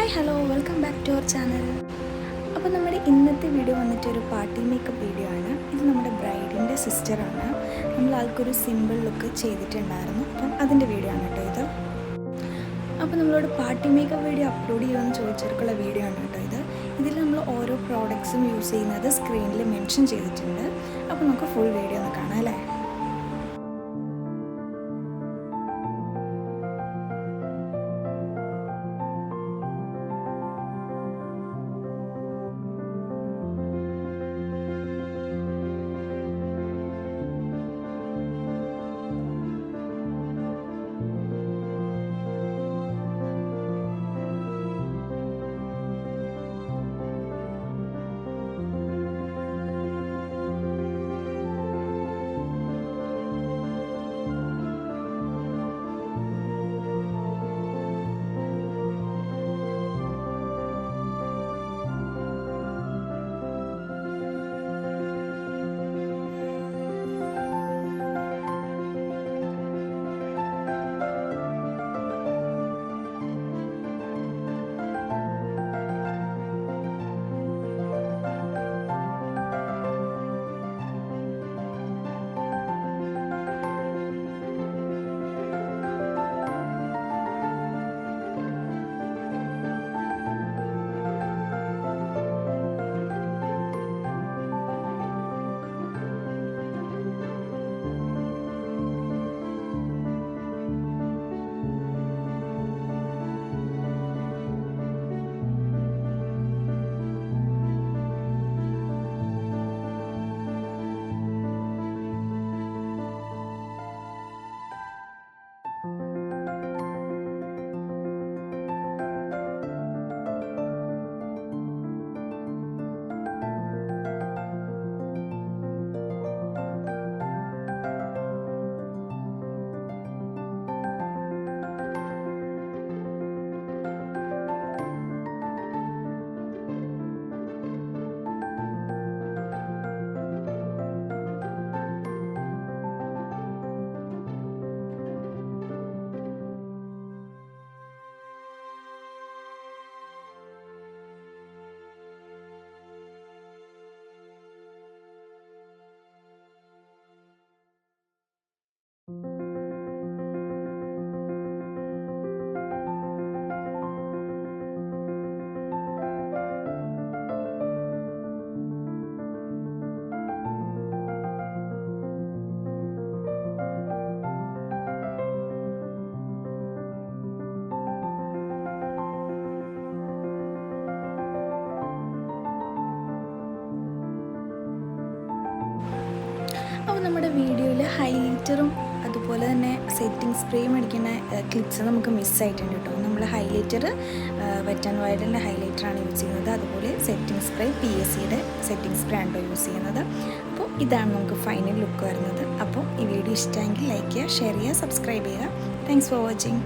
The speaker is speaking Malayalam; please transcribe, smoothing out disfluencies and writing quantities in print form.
Hi hello welcome back to our channel. അപ്പോൾ നമ്മുടെ ഇന്നത്തെ വീഡിയോ വന്നിട്ട് ഒരു പാർട്ടി മേക്കപ്പ് വീഡിയോ ആണ്. ഇത് നമ്മുടെ ബ്രൈഡിൻ്റെ സിസ്റ്ററാണ്. നമ്മൾ ആൾക്കൊരു സിമ്പിൾ ലുക്ക് ചെയ്തിട്ടുണ്ടായിരുന്നു. അപ്പം അതിൻ്റെ വീഡിയോ ആണ് കേട്ടോ ഇത്. അപ്പോൾ നമ്മളോട് പാർട്ടി മേക്കപ്പ് വീഡിയോ അപ്ലോഡ് ചെയ്യുമെന്ന് ചോദിച്ചവർക്കുള്ള വീഡിയോ ആണ് കേട്ടോ ഇത്. ഇതിൽ നമ്മൾ ഓരോ പ്രോഡക്ട്സും യൂസ് ചെയ്യുന്നത് സ്ക്രീനിൽ മെൻഷൻ ചെയ്തിട്ടുണ്ട്. അപ്പോൾ നമുക്ക് ഫുൾ വീഡിയോ ഒന്ന് കാണാം അല്ലേ. അപ്പോൾ നമ്മുടെ വീഡിയോയിൽ ഹൈലൈറ്ററും അതുപോലെ തന്നെ സെറ്റിംഗ് സ്പ്രേയും അടിക്കുന്ന ക്ലിപ്സ് നമുക്ക് മിസ്സായിട്ടുണ്ട് കേട്ടോ. നമ്മൾ ഹൈലൈറ്റർ വെറ്റ് ആൻഡ് വൈൽഡിൻ്റെ ഹൈലൈറ്ററാണ് യൂസ് ചെയ്യുന്നത്. അതുപോലെ സെറ്റിംഗ് സ്പ്രേ PSCയുടെ സെറ്റിംഗ് സ്പ്രേ ആണ് യൂസ് ചെയ്യുന്നത്. അപ്പോൾ ഇതാണ് നമുക്ക് ഫൈനൽ ലുക്ക് വരുന്നത്. അപ്പോൾ ഈ വീഡിയോ ഇഷ്ടമെങ്കിൽ ലൈക്ക് ചെയ്യുക, ഷെയർ ചെയ്യുക, സബ്സ്ക്രൈബ് ചെയ്യുക. Thanks for watching.